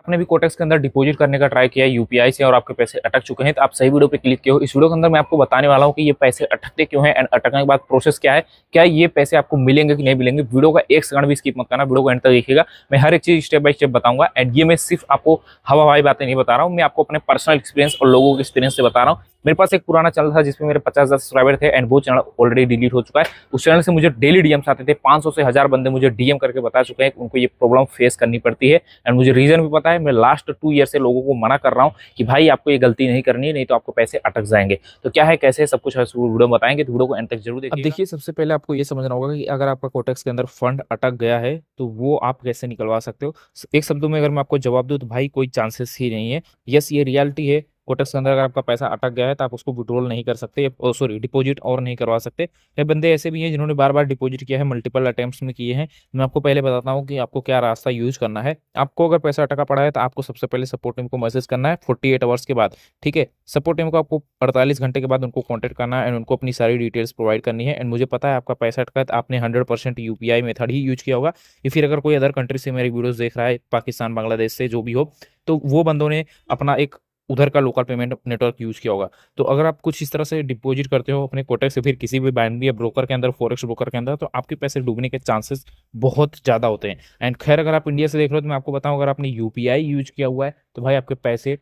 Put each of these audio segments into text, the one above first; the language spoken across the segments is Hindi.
आपने भी कोटेक्स के अंदर डिपॉजिट करने का ट्राई किया है यूपीआई से और आपके पैसे अटक चुके हैं, तो आप सही वीडियो पे क्लिक किए हो। इस वीडियो के अंदर मैं आपको बताने वाला हूँ कि ये पैसे अटकते क्यों हैं एंड अटकने के बाद प्रोसेस क्या है, क्या ये पैसे आपको मिलेंगे कि नहीं मिलेंगे। वीडियो का एक सेकंड भी स्किप मत करना, वीडियो को एंड तक देखिएगा। मैं हर एक चीज स्टेप बाय स्टेप बताऊंगा एंड ये मैं सिर्फ आपको हवा हवाई बातें नहीं बता रहा हूँ, मैं आपको अपने पर्सनल एक्सपीरियंस और लोगों के एक्सपीरियंस से बता रहा हूँ। मेरे पास एक पुराना चैनल था जिसमें मेरे 50,000 सब्सक्राइबर थे एंड वो चैनल ऑलरेडी डिलीट हो चुका है। उस चैनल से मुझे डेली डीएम्स आते थे, 500 से 1000 बंदे मुझे डीएम करके बता चुके हैं कि उनको ये प्रॉब्लम फेस करनी पड़ती है एंड मुझे रीजन भी पता है। मैं लास्ट 2 ईयर से लोगों को मना कर रहा हूँ कि भाई आपको ये गलती नहीं करनी है, नहीं तो आपको पैसे अटक जाएंगे। तो क्या है कैसे सब कुछ वीडियो में बताएंगे, तो वीडियो को एंड तक जरूर देखिए। अब देखिए, सबसे पहले आपको ये समझना होगा कि अगर आपका कोटेक्स के अंदर फंड अटक गया है तो वो आप कैसे निकलवा सकते हो। एक शब्दों में अगर मैं आपको जवाब दूं तो भाई कोई चांसेस ही नहीं है। यस, ये रियलिटी है। कोटेक्स के अंदर अगर आपका पैसा अटक गया है तो आप उसको विड्रॉल नहीं कर सकते, सॉरी डिपॉजिट और नहीं करवा सकते। कई बंदे ऐसे भी हैं जिन्होंने बार बार डिपॉजिट किया है, मल्टीपल अटेम्प्ट्स में किए हैं। मैं आपको पहले बताता हूँ कि आपको क्या रास्ता यूज करना है। आपको अगर पैसा अटका पड़ा है तो आपको सबसे पहले सपोर्ट टीम को मैसेज करना है 48 आवर्स के बाद। ठीक है, सपोर्ट टीम को आपको 48 घंटे के बाद उनको कॉन्टैक्ट करना है एंड उनको अपनी सारी डिटेल्स प्रोवाइड करनी है। एंड मुझे पता है आपका पैसा अटका है तो आपने 100% यूपीआई मेथड ही यूज किया होगा, या फिर अगर कोई अदर कंट्री से मेरी वीडियोस देख रहा है, पाकिस्तान बांग्लादेश से जो भी हो, तो वो बंदों ने अपना एक उधर का लोकल पेमेंट नेटवर्क यूज किया होगा। तो अगर आप कुछ इस तरह से डिपॉजिट करते हो अपने कोटेक्स से फिर किसी भी बाइनरी या ब्रोकर के अंदर, फॉरेक्स ब्रोकर के अंदर, तो आपके पैसे डूबने के चांसेस बहुत ज्यादा होते हैं। एंड खैर अगर आप इंडिया से देख रहे हो तो मैं आपको बताऊं, अगर आपने यूपीआई यूज किया हुआ है तो भाई आपके पैसे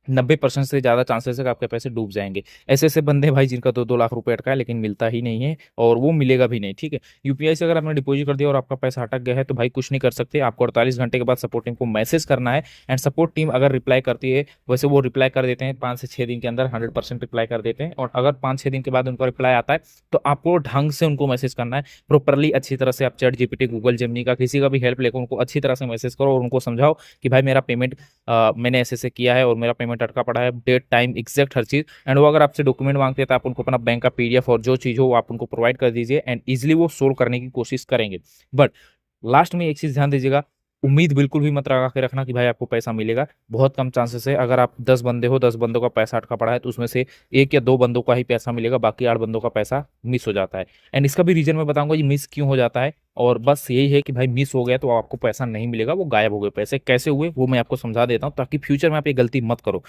90% से ज्यादा चांसेस है कि आपके पैसे डूब जाएंगे। ऐसे ऐसे बंदे भाई जिनका 2-2 लाख रुपए अटका है लेकिन मिलता ही नहीं है और वो मिलेगा भी नहीं। ठीक है, यूपीआई से अगर आपने डिपॉजिट कर दिया और आपका पैसा अटक गया है तो भाई कुछ नहीं कर सकते। आपको 48 घंटे के बाद सपोर्ट टीम को मैसेज करना है एंड सपोर्ट टीम अगर रिप्लाई करती है, वैसे वो रिप्लाई कर देते हैं 5 से 6 दिन के अंदर, 100% रिप्लाई कर देते हैं। और अगर 5-6 दिन के बाद उनका रिप्लाई आता है तो आपको ढंग से उनको मैसेज करना है, प्रॉपरली अच्छी तरह से। आप चैट जीपीटी, गूगल जेमिनी का किसी का भी हेल्प लेकर उनको अच्छी तरह से मैसेज करो और उनको समझाओ कि भाई मेरा पेमेंट मैंने ऐसे से किया है और मेरा पेमेंट अटका पड़ा है, डेट टाइम एग्जैक्ट हर चीज। एंड वो अगर आपसे डॉक्यूमेंट मांगते हैं तो आप उनको अपना बैंक का पीडीएफ और जो चीज हो वो आप उनको प्रोवाइड कर दीजिए एंड इजिली वो सोल्व करने की कोशिश करेंगे। बट लास्ट में एक चीज ध्यान दीजिएगा, उम्मीद बिल्कुल भी मत लगा के रखना कि भाई आपको पैसा मिलेगा। बहुत कम चांसेस है। अगर आप 10 बंदे हो, 10 बंदों का पैसा अटका पड़ा है तो उसमें से 1 या 2 बंदों का ही पैसा मिलेगा, बाकी 8 बंदों का पैसा मिस हो जाता है। एंड इसका भी रीजन मैं बताऊंगा ये मिस क्यों हो जाता है। और बस यही है कि भाई मिस हो गया तो आपको पैसा नहीं मिलेगा, वो गायब हो गए पैसे। कैसे हुए वो मैं आपको समझा देता हूँ ताकि फ्यूचर में आप ये गलती मत करो।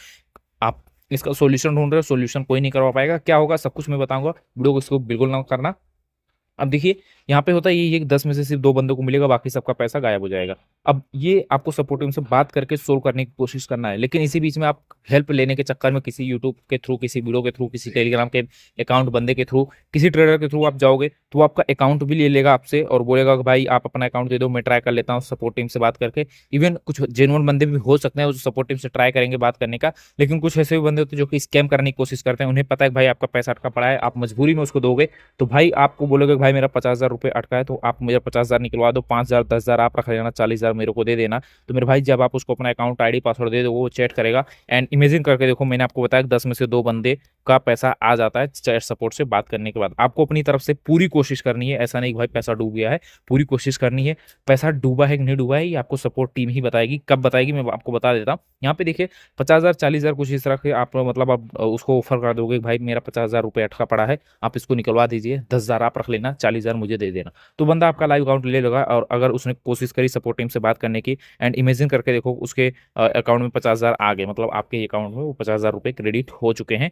आप इसका सॉल्यूशन ढूंढ रहे हो, सॉल्यूशन कोई नहीं करवा पाएगा। क्या होगा सब कुछ मैं बताऊंगा, वीडियो को इसको बिल्कुल ना करना। अब देखिए, यहाँ पे होता है ये 10 में से सिर्फ 2 बंदों को मिलेगा, बाकी सबका पैसा गायब हो जाएगा। अब ये आपको सपोर्ट टीम से बात करके सोल्व करने की कोशिश करना है, लेकिन इसी बीच में आप हेल्प लेने के चक्कर में किसी यूट्यूब के थ्रू, किसी वीडियो के थ्रू, किसी टेलीग्राम के अकाउंट बंदे के थ्रू, किसी ट्रेडर के थ्रू आप जाओगे तो वो आपका अकाउंट भी ले लेगा आपसे और बोलेगा कि भाई आप अपना अकाउंट दे दो, मैं ट्राई कर लेता हूँ सपोर्ट टीम से बात करके। इवन कुछ जेन्युइन बंदे भी हो सकते हैं जो सपोर्ट टीम से ट्राई करेंगे बात करने का, लेकिन कुछ ऐसे भी बंदे होते हैं जो कि स्कैम करने की कोशिश करते हैं। उन्हें पता है कि भाई आपका पैसा अटका पड़ा है, आप मजबूरी में उसको दोगे तो भाई आपको बोलोगे भाई मेरा 50,000 रुपये अटका है तो आप मुझे 50,000 निकलवा दो, 5,000 10,000 आप रख लेना, 40,000 मेरे को दे देना। तो मेरे भाई जब आप उसको अपना अकाउंट आईडी पासवर्ड दे दो वो चैट करेगा। एंड इमेजिन करके देखो, मैंने आपको बताया 10 में से 2 बंदे का पैसा आ जाता है चैट सपोर्ट से बात करने के बाद। आपको अपनी तरफ से पूरी कोशिश करनी है, ऐसा नहीं कि भाई पैसा डूब गया है, पूरी कोशिश करनी है। पैसा डूबा है कि नहीं डूबा है ये आपको सपोर्ट टीम ही बताएगी। कब बताएगी मैं आपको बता देता हूँ। यहाँ पे देखिए 50,000 40,000 कुछ इस तरह के आप मतलब आप उसको ऑफर कर दोगे भाई मेरा 50,000 रुपये अटका पड़ा है, आप इसको निकलवा दीजिए, 10,000 आप रख लेना, 40,000 मुझे दे देना। तो बंदा आपका लाइव अकाउंट ले लेगा। और अगर उसने कोशिश करी सपोर्ट टीम से बात करने की एंड इमेजिन करके देखो उसके अकाउंट में 50,000 आ गए, मतलब आपके अकाउंट में वो 50,000 रुपये क्रेडिट हो चुके हैं।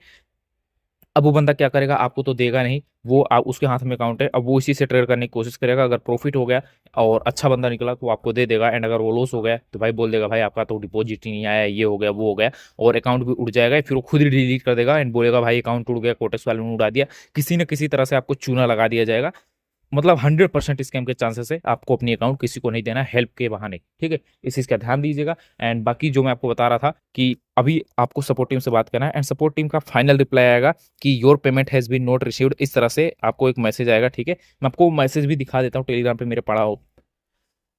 अब वो बंदा क्या करेगा, आपको तो देगा नहीं, वो आप उसके हाथ में अकाउंट है, अब वो इसी से ट्रेड करने की कोशिश करेगा। अगर प्रॉफिट हो गया और अच्छा बंदा निकला तो आपको दे देगा, एंड अगर वो लॉस हो गया तो भाई बोल देगा भाई आपका तो डिपॉजिट ही नहीं आया, ये हो गया वो हो गया, और अकाउंट भी उड़ जाएगा। फिर वो खुद ही डिलीट कर देगा एंड बोलेगा भाई अकाउंट उड़ गया, कोटेक्स वाले ने उड़ा दिया। किसी न किसी तरह से आपको चूना लगा दिया जाएगा। मतलब 100% स्कैम के चांसेस है। आपको अपनी अकाउंट किसी को नहीं देना हेल्प के बहाने, ठीक है। इस चीज का ध्यान दीजिएगा। एंड बाकी जो मैं आपको बता रहा था कि अभी आपको सपोर्ट टीम से बात करना है एंड सपोर्ट टीम का फाइनल रिप्लाई आएगा कि your payment has been not received, इस तरह से आपको एक मैसेज आएगा, ठीक है। मैं आपको मैसेज भी दिखा देता हूँ, टेलीग्राम पे मेरे पड़ा हो।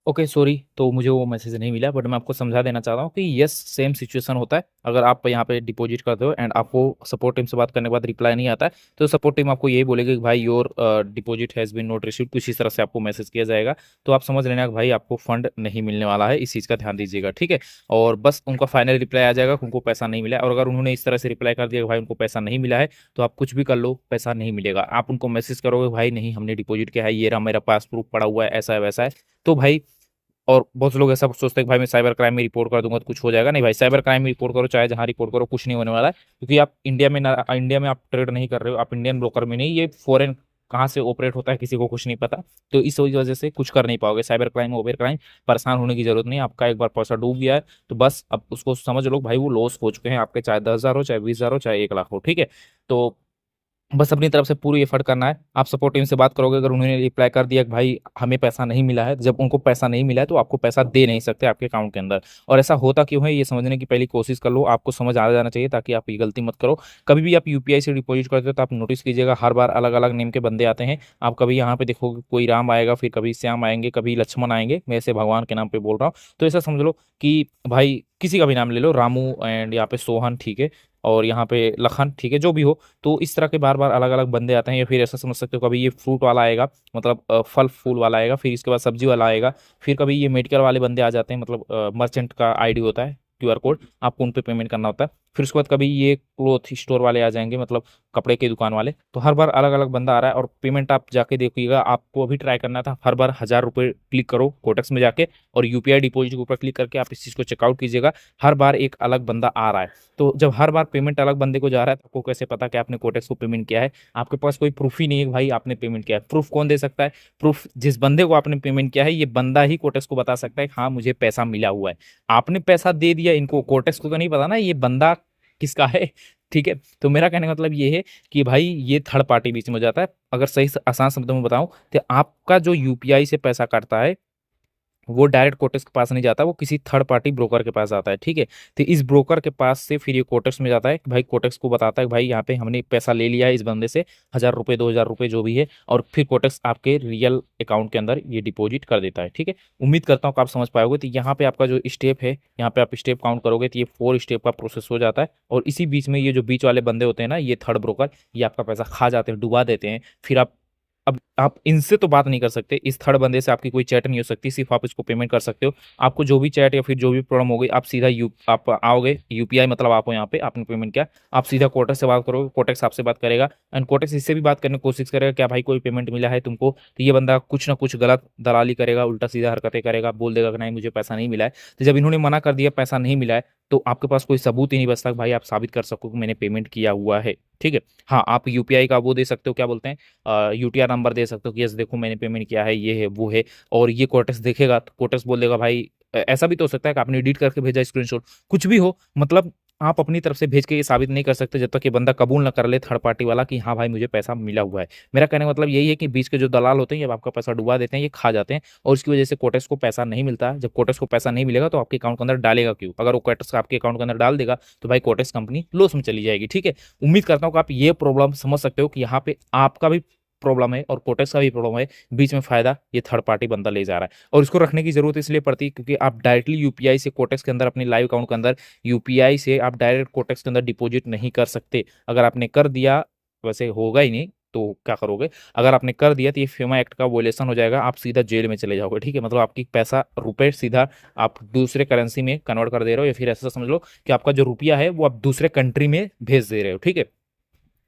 ओके सॉरी, तो मुझे वो मैसेज नहीं मिला, बट मैं आपको समझा देना चाहता हूँ कि यस सेम सिचुएशन होता है। अगर आप यहाँ पे डिपॉजिट करते हो एंड आपको सपोर्ट टीम से बात करने के बाद रिप्लाई नहीं आता है तो सपोर्ट टीम आपको यही बोलेगी कि भाई your deposit has been not received, कुछ इस तरह से आपको मैसेज किया जाएगा। तो आप समझ लेना कि भाई आपको फंड नहीं मिलने वाला है, इस चीज़ का ध्यान दीजिएगा, ठीक है। और बस उनका फाइनल रिप्लाई आ जाएगा कि उनको पैसा नहीं मिला है। और अगर उन्होंने इस तरह से रिप्लाई कर दिया कि भाई उनको पैसा नहीं मिला है तो आप कुछ भी कर लो, पैसा नहीं मिलेगा। आप उनको मैसेज करोगे भाई नहीं हमने डिपॉजिट किया है, ये रहा मेरा पास प्रूफ पड़ा हुआ है, ऐसा है वैसा है, तो भाई और बहुत से लोग ऐसा सोचते हैं कि भाई मैं साइबर क्राइम में रिपोर्ट कर दूंगा तो कुछ हो जाएगा। नहीं भाई, साइबर क्राइम में रिपोर्ट करो चाहे जहां रिपोर्ट करो, कुछ नहीं होने वाला है, क्योंकि आप इंडिया में ना, इंडिया में आप ट्रेड नहीं कर रहे हो, आप इंडियन ब्रोकर में नहीं, ये फॉरेन कहाँ से ऑपरेट होता है किसी को कुछ नहीं पता। तो इस वजह से कुछ कर नहीं पाओगे। साइबर क्राइम ओवर क्राइम, परेशान होने की जरूरत नहीं, आपका एक बार पैसा डूब गया है तो बस अब उसको समझ लो भाई वो लॉस हो चुके हैं आपके, चाहे 10,000 हो, चाहे 20,000 हो, चाहे 1 लाख हो, ठीक है। तो बस अपनी तरफ से पूरी एफर्ट करना है। आप सपोर्ट टीम से बात करोगे, अगर उन्होंने रिप्लाई कर दिया कि भाई हमें पैसा नहीं मिला है, जब उनको पैसा नहीं मिला है तो आपको पैसा दे नहीं सकते आपके अकाउंट के अंदर। और ऐसा होता क्यों है ये समझने की पहली कोशिश कर लो, आपको समझ आ जाना चाहिए ताकि आप ये गलती मत करो। कभी भी आप यूपीआई से डिपॉजिट करते हो तो आप नोटिस कीजिएगा, हर बार अलग अलग नेम के बंदे आते हैं। आप कभी यहाँ पे देखोगे कोई राम आएगा, फिर कभी श्याम आएंगे, कभी लक्ष्मण आएंगे, मैं ऐसे भगवान के नाम पे बोल रहा हूँ। तो ऐसा समझ लो कि भाई किसी का भी नाम ले लो, रामू एंड यहाँ पे सोहन, ठीक है, और यहाँ पे लखन, ठीक है, जो भी हो। तो इस तरह के बार बार अलग अलग बंदे आते हैं। या फिर ऐसा समझ सकते हो कभी ये फ्रूट वाला आएगा, मतलब फल फूल वाला आएगा, फिर इसके बाद सब्जी वाला आएगा, फिर कभी ये मेडिकल वाले बंदे आ जाते हैं, मतलब मर्चेंट का आईडी होता है, क्यूआर कोड, आपको उन पे पेमेंट करना होता है। फिर उसके बाद कभी ये क्लोथ स्टोर वाले आ जाएंगे, मतलब कपड़े की दुकान वाले। तो हर बार अलग अलग बंदा आ रहा है। और पेमेंट आप जाके देखिएगा, आपको अभी ट्राई करना था, हर बार 1,000 रुपये क्लिक करो कोटेक्स में जाके, और यूपीआई डिपॉजिट के ऊपर क्लिक करके आप इस चीज़ को चेकआउट कीजिएगा। हर बार एक अलग बंदा आ रहा है। तो जब हर बार पेमेंट अलग बंदे को जा रहा है तो आपको कैसे पता कि आपने कोटेक्स को पेमेंट किया है? आपके पास कोई प्रूफ ही नहीं है कि भाई आपने पेमेंट किया है। प्रूफ कौन दे सकता है? प्रूफ जिस बंदे को आपने पेमेंट किया है, ये बंदा ही कोटेक्स को बता सकता है कि हाँ मुझे पैसा मिला हुआ है। आपने पैसा दे दिया, इनको कोटेक्स को तो नहीं पता ना ये बंदा किसका है, ठीक है। तो मेरा कहने का मतलब ये है कि भाई ये थर्ड पार्टी बीच में हो जाता है। अगर सही आसान शब्दों में बताऊं तो आपका जो यूपीआई से पैसा कटता है वो डायरेक्ट कोटेक्स के पास नहीं जाता, वो किसी थर्ड पार्टी ब्रोकर के पास जाता है, ठीक है। तो इस ब्रोकर के पास से फिर ये कोटेक्स में जाता है कि भाई कोटेक्स को बताता है कि भाई यहाँ पे हमने पैसा ले लिया है इस बंदे से, 1,000 रुपये 2,000 रुपये जो भी है, और फिर कोटेक्स आपके रियल अकाउंट के अंदर ये डिपॉजिट कर देता है, ठीक है। उम्मीद करता हूँ कि आप समझ पाओगे। तो यहाँ पे आपका जो स्टेप है, यहाँ पे आप स्टेप काउंट करोगे तो ये 4 स्टेप का प्रोसेस हो जाता है। और इसी बीच में ये जो बीच वाले बंदे होते हैं ना, ये थर्ड ब्रोकर, ये आपका पैसा खा जाते हैं, डुबा देते हैं। फिर आप, अब आप इनसे तो बात नहीं कर सकते, इस थर्ड बंदे से आपकी कोई चैट नहीं हो सकती, सिर्फ आप इसको पेमेंट कर सकते हो। आपको जो भी चैट या फिर जो भी प्रॉब्लम हो गई, आप सीधा आप आओगे यूपीआई, मतलब आप यहाँ पे आपने पेमेंट किया, आप सीधा कोटेक्स से बात करोगे, कोटेक्स आपसे बात करेगा, एंड कोटेक्स इससे भी बात करने की कोशिश करेगा क्या भाई कोई पेमेंट मिला है तुमको। तो ये बंदा कुछ ना कुछ गलत दलाली करेगा, उल्टा सीधा हरकतें करेगा, बोल देगा कि नहीं मुझे पैसा नहीं मिला है। तो जब इन्होंने मना कर दिया पैसा नहीं मिला है, तो आपके पास कोई सबूत ही नहीं बचता कि भाई आप साबित कर सको कि मैंने पेमेंट किया हुआ है, ठीक है। हाँ, आप यूपीआई का वो दे सकते हो, क्या बोलते हैं, यूटीआर नंबर दे सकते हो कि यस देखो मैंने पेमेंट किया है, ये है वो है। और ये कोटेक्स देखेगा तो कोटेक्स बोल देगा भाई, ऐसा भी तो हो सकता है कि आपने एडिट करके भेजा स्क्रीनशॉट, कुछ भी हो, मतलब आप अपनी तरफ से भेज के ये साबित नहीं कर सकते जब तक ये बंदा कबूल ना कर ले थर्ड पार्टी वाला कि हाँ भाई मुझे पैसा मिला हुआ है। मेरा कहने का मतलब यही है कि बीच के जो दलाल होते हैं ये आपका पैसा डुबा देते हैं, ये खा जाते हैं, और इसकी वजह से कोटेक्स को पैसा नहीं मिलता है। जब कोटेक्स को पैसा नहीं मिलेगा तो आपके अकाउंट के अंदर डालेगा क्यों? अगर वो कोटेक्स आपके अकाउंट के अंदर डाल देगा तो भाई कोटेक्स कंपनी लॉस में चली जाएगी, ठीक है। उम्मीद करता हूँ कि आप ये प्रॉब्लम समझ सकते हो कि यहाँ पे आपका भी प्रॉब्लम है और कोटेक्स का भी प्रॉब्लम है, बीच में फायदा ये थर्ड पार्टी बंदा ले जा रहा है। और इसको रखने की जरूरत इसलिए पड़ती है क्योंकि आप डायरेक्टली यूपीआई से कोटेक्स के अंदर अपने लाइव अकाउंट के अंदर, यूपीआई से आप डायरेक्ट कोटेक्स के अंदर डिपॉजिट नहीं कर सकते। अगर आपने कर दिया, वैसे होगा ही नहीं तो क्या करोगे, अगर आपने कर दिया तो ये फेमा एक्ट का वोलेशन हो जाएगा, आप सीधा जेल में चले जाओगे, ठीक है। मतलब आपकी पैसा रुपए सीधा आप दूसरे करेंसी में कन्वर्ट कर दे रहे हो, या फिर ऐसा समझ लो कि आपका जो रुपया है वो आप दूसरे कंट्री में भेज दे रहे हो, ठीक है।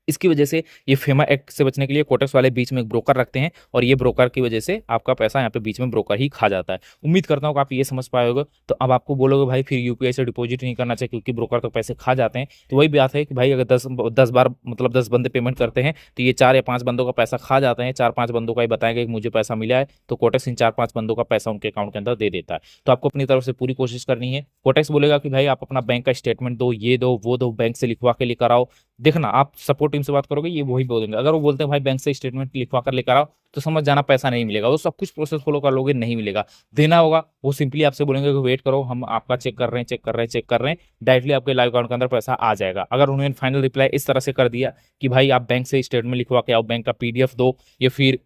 इसकी वजह से ये फेमा एक्ट से बचने के लिए कोटेक्स वाले बीच में एक ब्रोकर रखते हैं, और ये ब्रोकर की वजह से आपका पैसा यहाँ पे बीच में ब्रोकर ही खा जाता है। उम्मीद करता हूँ कि आप ये समझ पाए होगे। तो अब आपको बोलोगे भाई फिर यूपीआई से डिपॉजिट नहीं करना चाहिए क्योंकि ब्रोकर तो पैसे खा जाते हैं। तो वही बात है कि भाई अगर 10 बार, मतलब 10 बंदे पेमेंट करते हैं तो ये 4 या 5 बंदों का पैसा खा जाते हैं, 4-5 बंदों का ही बताएंगे कि मुझे पैसा मिला है, तो कोटेक्स इन 4-5 बंदों का पैसा उनके अकाउंट के अंदर दे देता है। तो आपको अपनी तरफ से पूरी कोशिश करनी है। कोटेक्स बोलेगा कि भाई आप अपना बैंक का स्टेटमेंट दो, ये दो वो दो, बैंक से लिखवा के लेकर आओ। देखना, आप सपोर्ट टीम से बात करोगे ये वही बोलेंगे। अगर वो बोलते हैं भाई बैंक से स्टेटमेंट लिखवा कर लेकर आओ, तो समझ जाना पैसा नहीं मिलेगा। वो सब कुछ प्रोसेस फॉलो कर लोगे, नहीं मिलेगा, देना होगा। वो सिंपली आपसे बोलेंगे कि वेट करो, हम आपका चेक कर रहे हैं, चेक कर रहे हैं, चेक कर रहे हैं, डायरेक्टली आपके लाइव अकाउंट के अंदर पैसा आ जाएगा। अगर उन्होंने फाइनल रिप्लाई इस तरह से कर दिया कि भाई आप बैंक से स्टेटमेंट लिखवा के आओ, बैंक का पीडीएफ दो, या फिर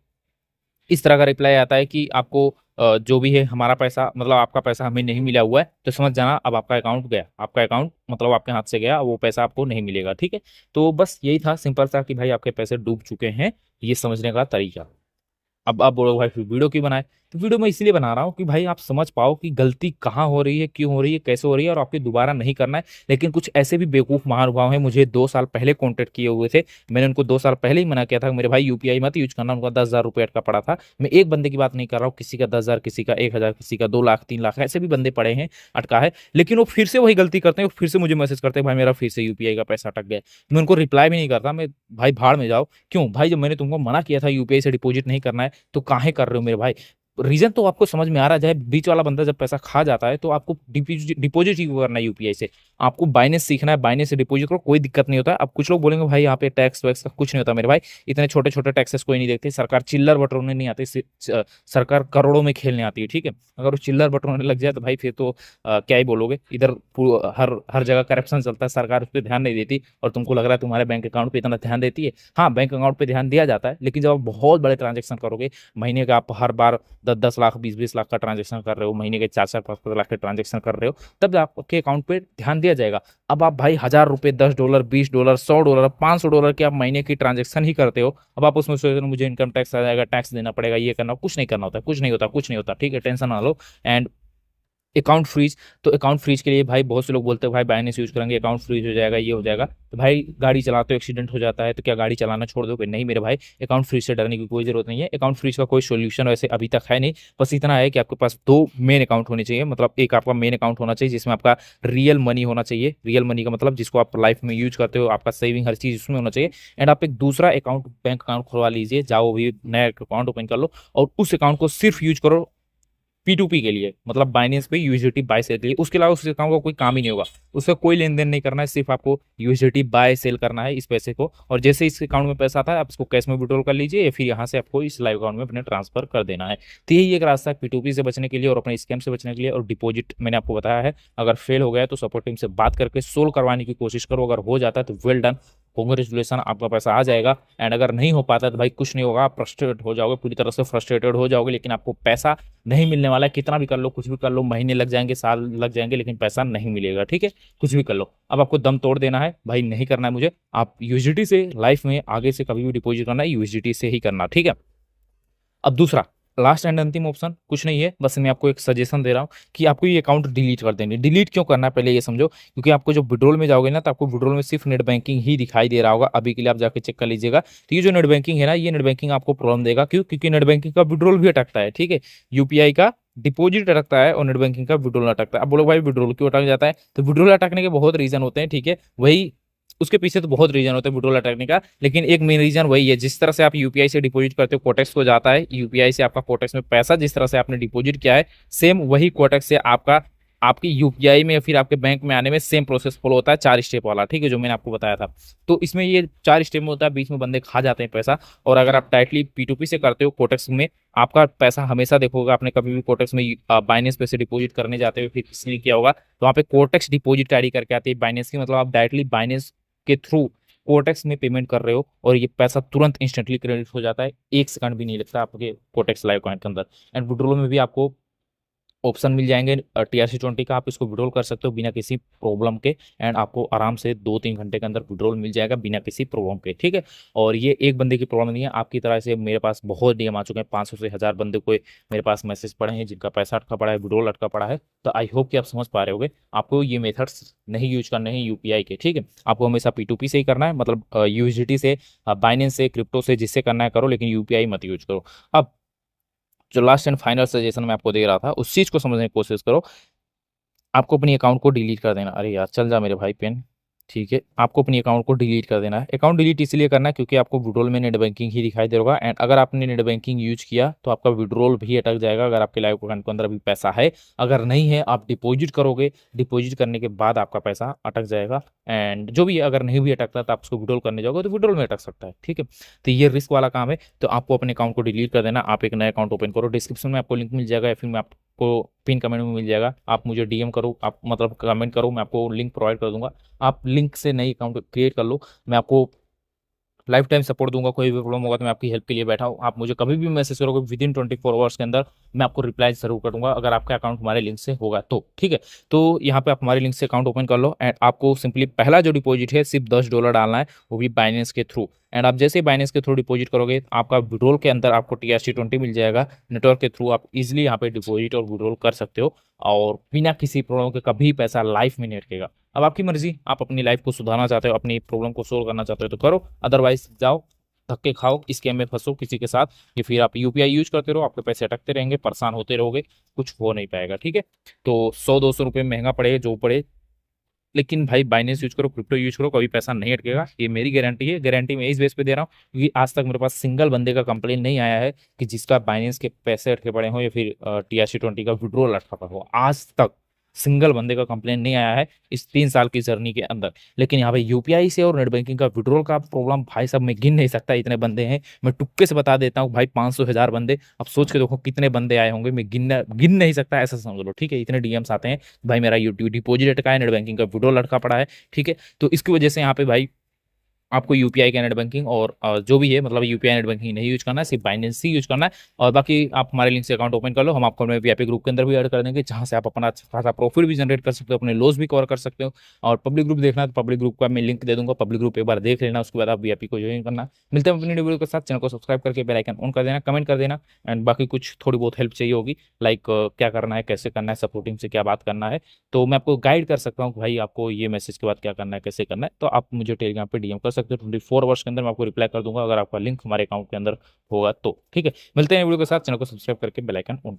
इस तरह का रिप्लाई आता है कि आपको जो भी है हमारा पैसा, मतलब आपका पैसा हमें नहीं मिला हुआ है, तो समझ जाना अब आपका अकाउंट गया, आपका अकाउंट मतलब आपके हाथ से गया, वो पैसा आपको नहीं मिलेगा, ठीक है। तो बस यही था सिंपल सा कि भाई आपके पैसे डूब चुके हैं, ये समझने का तरीका। अब आप बोलो भाई फिर वीडियो क्यों बनाए? तो वीडियो मैं इसलिए बना रहा हूँ कि भाई आप समझ पाओ कि गलती कहाँ हो रही है, क्यों हो रही है, कैसे हो रही है, और आपको दोबारा नहीं करना है। लेकिन कुछ ऐसे भी बेवकूफ महानुभाव हैं, मुझे 2 साल पहले कॉन्टेक्ट किए हुए थे, मैंने उनको 2 साल पहले ही मना किया था मेरे भाई यूपीआई मत यूज करना, उनका 10,000 रुपये का पड़ा था। मैं एक बंदे की बात नहीं कर रहा हूँ, किसी का 10,000, किसी का 1,000, किसी का 2 लाख, 3 लाख, ऐसे भी बंदे पड़े हैं अटका है। लेकिन वो फिर से वही गलती करते हैं, वो फिर से मुझे मैसेज करते हैं भाई मेरा फिर से यूपीआई का पैसा अटक गया। मैं उनको रिप्लाई भी नहीं करता, मैं भाई भाड़ में जाओ। क्यों भाई, जब मैंने तुमको मना किया था यूपीआई से डिपॉजिट नहीं करना है, तो काहे कर रहे हो मेरे भाई। रीजन तो आपको समझ में आ रहा है, बीच वाला बंदा जब पैसा खा जाता है तो आपको डिपॉजिट ही करना है यूपीआई से। आपको बाइनेंस सीखना है, बाइनेंस से डिपॉजिट करो, कोई दिक्कत नहीं होता है। अब कुछ लोग बोलेंगे भाई यहाँ पे टैक्स वैक्स का कुछ नहीं होता मेरे भाई, इतने छोटे छोटे टैक्सेस कोई नहीं देखते, सरकार चिल्लर बटोरने नहीं आती, सरकार करोड़ों में खेलने आती है, ठीक है। अगर वो चिल्लर बटोरने लग जाए तो भाई फिर तो क्या ही बोलोगे। इधर हर हर जगह करप्शन चलता है, सरकार उस पर ध्यान नहीं देती, और तुमको लग रहा है तुम्हारे बैंक अकाउंट पे इतना ध्यान देती है। हाँ, बैंक अकाउंट पे ध्यान दिया जाता है, लेकिन जब आप बहुत बड़े ट्रांजेक्शन करोगे, महीने का आप हर बार 10-10 लाख, 20-20 लाख का ट्रांजेक्शन कर रहे हो, महीने के 4-4, 5-5 लाख के ट्रांजेक्शन कर रहे हो, तब आपके अकाउंट पे ध्यान दिया जाएगा। अब आप भाई $1,000, $10, $20, $100, $500 के आप महीने की ट्रांजेक्शन ही करते हो, अब आप उसमें सोच रहे हो मुझे इनकम टैक्स आ जाएगा, टैक्स देना पड़ेगा, ये करना, कुछ नहीं करना होता, कुछ नहीं होता, कुछ नहीं होता, ठीक है, टेंशन ना लो। एंड अकाउंट फ्रीज, तो अकाउंट फ्रीज के लिए भाई बहुत से लोग बोलते हैं भाई बाइनेंस यूज करेंगे अकाउंट फ्रीज हो जाएगा, ये हो जाएगा। तो भाई गाड़ी चलाते हो एक्सीडेंट हो जाता है तो क्या गाड़ी चलाना छोड़ दोगे? नहीं मेरे भाई, अकाउंट फ्रीज से डरने की कोई जरूरत नहीं है। अकाउंट फ्रीज का कोई सोल्यूशन वैसे अभी तक है नहीं, बस इतना है कि आपके पास 2 मेन अकाउंट होने चाहिए। मतलब एक आपका मेन अकाउंट होना चाहिए जिसमें आपका रियल मनी होना चाहिए, रियल मनी का मतलब जिसको आप लाइफ में यूज करते हो, आपका सेविंग हर चीज उसमें होना चाहिए। एंड आप एक दूसरा अकाउंट, बैंक अकाउंट खुलवा लीजिए, जाओ भी नया अकाउंट ओपन कर लो, और उस अकाउंट को सिर्फ यूज करो P2P के लिए, मतलब बाइनेंस पे यूएसडीटी बाय सेल के लिए। उसके अलावा उस अकाउंट का कोई काम ही नहीं होगा, उसका कोई लेन देन नहीं करना है, सिर्फ आपको यूएसडीटी बाय सेल करना है इस पैसे को। और जैसे इस अकाउंट में पैसा आता है आप इसको कैश में विड्रॉल कर लीजिए, या फिर यहाँ से आपको इस लाइव अकाउंट में अपने ट्रांसफर कर देना है। तो यही एक रास्ता है P2P से बचने के लिए और अपने स्कैम से बचने के लिए। और डिपॉजिट मैंने आपको बताया है, अगर फेल हो गया तो सपोर्ट टीम से बात करके सोल्व करवाने की कोशिश करो, अगर हो जाता है तो वेल डन, कांग्रेचुलेसन, आपका पैसा आ जाएगा। एंड अगर नहीं हो पाता तो भाई कुछ नहीं होगा, आप फ्रस्ट्रेट हो जाओगे, पूरी तरह से फ्रस्ट्रेटेड हो जाओगे, लेकिन आपको पैसा नहीं मिलने वाला है। कितना भी कर लो, कुछ भी कर लो, महीने लग जाएंगे, साल लग जाएंगे, लेकिन पैसा नहीं मिलेगा, ठीक है। कुछ भी कर लो, अब आपको दम तोड़ देना है भाई, नहीं करना है मुझे। आप यूएसडीटी से लाइफ में आगे से कभी भी डिपॉजिट करना है यूएसडीटी से ही करना, ठीक है। अब दूसरा, लास्ट एंड अंतिम ऑप्शन कुछ नहीं है, बस मैं आपको एक सजेशन दे रहा हूँ कि आपको ये अकाउंट डिलीट कर देंगे। डिलीट क्यों करना है पहले ये समझो, क्योंकि आपको जो विड्रॉल में जाओगे ना, तो आपको विड्रॉल में सिर्फ नेट बैंकिंग ही दिखाई दे रहा होगा, अभी के लिए आप जाके चेक कर लीजिएगा। तो ये जो नेट बैंकिंग है ना, ये नेट बैंकिंग आपको प्रॉब्लम देगा, क्यों? क्योंकि नेट बैंकिंग का विड्रॉल भी अटकता है, ठीक है। यूपीआई का डिपॉजिट अटकता है और नेट बैंकिंग का विड्रॉल अटकता है। अब बोलो भाई विड्रॉल क्यों अटक जाता है? तो विड्रॉल अटकने के बहुत रीजन होते हैं, ठीक है, वही उसके पीछे तो बहुत रीजन होते हैं विड्रॉल अटकने का, लेकिन एक मेन रीजन वही है, जिस तरह से आप यूपीआई से डिपॉजिट करते हो कोटेक्स को जाता है, यूपीआई से आपका कोटेक्स में पैसा जिस तरह से आपने डिपॉजिट किया है, सेम वही कोटेक्स से आपका आपकी यूपीआई में या फिर आपके बैंक में आने में सेम प्रोसेस फॉलो होता है, 4 स्टेप वाला, ठीक है, जो मैंने आपको बताया था। तो इसमें ये 4 स्टेप में होता है, बीच में बंदे खा जाते हैं पैसा। और अगर आप डायरेक्टली P2P से करते हो कोटेक्स में, आपका पैसा हमेशा देखोगे, आपने कभी भी कोटेक्स में बाइनेंस पे से डिपॉजिट करने जाते हो, फिर किसी ने किया होगा तो वहाँ पे कोटेक्स डिपॉजिट आईडी करके आती है बाइनेंस की, मतलब आप डायरेक्टली बाइनेंस के थ्रू कोटेक्स में पेमेंट कर रहे हो, और ये पैसा तुरंत इंस्टेंटली क्रेडिट हो जाता है, 1 सेकंड भी नहीं लगता आपके कोटेक्स लाइव अकाउंट के अंदर। एंड विड्रॉल में भी आपको ऑप्शन मिल जाएंगे TRC20 का, आप इसको विड्रॉल कर सकते हो बिना किसी प्रॉब्लम के। एंड आपको आराम से 2-3 घंटे के अंदर विड्रॉल मिल जाएगा बिना किसी प्रॉब्लम के, ठीक है। और ये एक बंदे की प्रॉब्लम नहीं है, आपकी तरह से मेरे पास बहुत डीएम आ चुके हैं, 500 से 1000 बंदे को मेरे पास मैसेज पड़े हैं जिनका पैसा अटका पड़ा है, विड्रॉल अटका पड़ा है। तो आई होप कि आप समझ पा रहे होगे, आपको ये मेथड्स नहीं यूज करने हैं यूपीआई के, ठीक है। आपको हमेशा P2P से ही करना है, मतलब यूएसडीटी से, बाइनेंस से, क्रिप्टो से, जिससे करना है करो, लेकिन यूपीआई मत यूज करो। अब जो लास्ट एंड फाइनल सजेशन मैं आपको दे रहा था, उस चीज को समझने की कोशिश करो। आपको अपनी अकाउंट को डिलीट कर देना, अरे यार चल जा मेरे भाई पेन, ठीक है, आपको अपनी अकाउंट को डिलीट कर देना है। अकाउंट डिलीट इसलिए करना है क्योंकि आपको विड्रॉल में नेट बैंकिंग ही दिखाई दे रहा होगा। एंड अगर आपने नेट बैंकिंग यूज किया तो आपका विड्रॉल भी अटक जाएगा, अगर आपके लाइव अकाउंट के अंदर अभी पैसा है। अगर नहीं है, आप डिपॉजिट करोगे, डिपॉजिट करने के बाद आपका पैसा अटक जाएगा। एंड जो भी है, अगर नहीं भी अटकता तो आप उसको विड्रॉल करने जाओगे तो विड्रॉल में अटक सकता है, ठीक है। तो ये रिस्क वाला काम है, तो आपको अपने अकाउंट को डिलीट कर देना, आप एक नया अकाउंट ओपन करो। डिस्क्रिप्शन में आपको लिंक मिल जाएगा, या फिर मैं आपको पिन कमेंट में मिल जाएगा, आप मुझे डीएम करो, आप मतलब कमेंट करो, मैं आपको लिंक प्रोवाइड कर दूंगा। आप लिंक से नई अकाउंट क्रिएट कर लो, मैं आपको लाइफ टाइम सपोर्ट दूंगा। कोई भी प्रॉब्लम होगा तो मैं आपकी हेल्प के लिए बैठा हूँ। आप मुझे कभी भी मैसेज करोगे विदिन 24 आवर्स के अंदर मैं आपको रिप्लाई जरूर करूंगा, अगर आपका अकाउंट हमारे लिंक से होगा तो, ठीक है। तो यहाँ पे आप हमारे लिंक से अकाउंट ओपन कर लो एंड आपको सिंपली पहला जो डिपॉजिट है सिर्फ $10 डालना है, वो भी बाइनेंस के थ्रू। एंड आप जैसे ही बाइनेंस के थ्रू डिपॉजिट करोगे आपका विड्रॉल के अंदर आपको TRC20 मिल जाएगा। नेटवर्क के थ्रू आप इजिली यहाँ पे डिपॉजिट और विड्रॉल कर सकते हो और बिना किसी प्रॉब्लम के कभी पैसा लाइफ में नहीं अटकेगा। अब आपकी मर्जी, आप अपनी लाइफ को सुधारना चाहते हो, अपनी प्रॉब्लम को सोल्व करना चाहते हो तो करो, अदरवाइज जाओ धक्के खाओ, स्कैम में फंसो किसी के साथ, या फिर आप यूपीआई यूज करते रहो, आपके पैसे अटकते रहेंगे, परेशान होते रहोगे, कुछ हो नहीं पाएगा, ठीक है। तो 100-200 रुपये महंगा पड़े जो पड़े, लेकिन भाई बाइनेंस यूज करो, क्रिप्टो यूज करो, कभी पैसा नहीं अटकेगा, ये मेरी गारंटी है। गारंटी मैं इस बेस पे दे रहा हूँ क्योंकि आज तक मेरे पास सिंगल बंदे का कंप्लेन नहीं आया है कि जिसका बाइनेंस के पैसे अटके पड़े हो या फिर TRC20 का विड्रॉल अटका पड़ा हो। आज तक सिंगल बंदे का कंप्लेन नहीं आया है इस 3 साल की जर्नी के अंदर। लेकिन यहाँ पे यूपीआई से और नेट बैंकिंग का विड्रॉल का प्रॉब्लम भाई साहब मैं गिन नहीं सकता, इतने बंदे हैं। मैं टुक्के से बता देता हूँ भाई, 500-1000 बंदे। अब सोच के देखो कितने बंदे आए होंगे, मैं गिन नहीं सकता, ऐसा समझ लो, ठीक है। इतने DMs आते हैं भाई मेरा यूट्यूब डिपॉजिट अटका है, नेट बैंकिंग का विड्रॉल अटका पड़ा है, ठीक है। तो इसकी वजह से यहाँ पे भाई आपको यूपीआई का नेट बैंकिंग और जो भी है मतलब यूपीआई नेट बैंकिंग नहीं यूज करना है, सिर्फ बाइनेंस ही यूज करना है। और बाकी आप हमारे लिंक से अकाउंट ओपन कर लो, हम आपको अपने वीआईपी ग्रुप के अंदर भी ऐड कर देंगे, जहां से आप अपना अच्छा खासा प्रॉफिट भी जनरेट कर सकते हो, अपने लॉस भी कवर कर सकते हो। और पब्लिक ग्रुप देखना है तो पब्लिक ग्रुप का मैं लिंक दे दूंगा, पब्लिक ग्रुप एक बार देख लेना, उसके बाद आप वीआईपी को ज्वाइन करना। मिलते हैं अपनी वीडियो के साथ, चैनल को सब्सक्राइब करके बेल आइकन ऑन कर देना, कमेंट कर देना। एंड बाकी कुछ थोड़ी बहुत हेल्प चाहिए होगी, लाइक क्या करना है, कैसे करना है, सपोर्टिंग से क्या बात करना है, तो मैं आपको गाइड कर सकता हूँ भाई आपको ये मैसेज के बाद क्या करना है, कैसे करना है। तो आप मुझे टेलीग्राम पे DM कर सकते हो, 24 आवर्स के अंदर मैं आपको रिप्लाई कर दूंगा अगर आपका लिंक हमारे अकाउंट के अंदर होगा तो, ठीक है। मिलते हैं वीडियो के साथ, चैनल को सब्सक्राइब करके बेल आइकन ऑन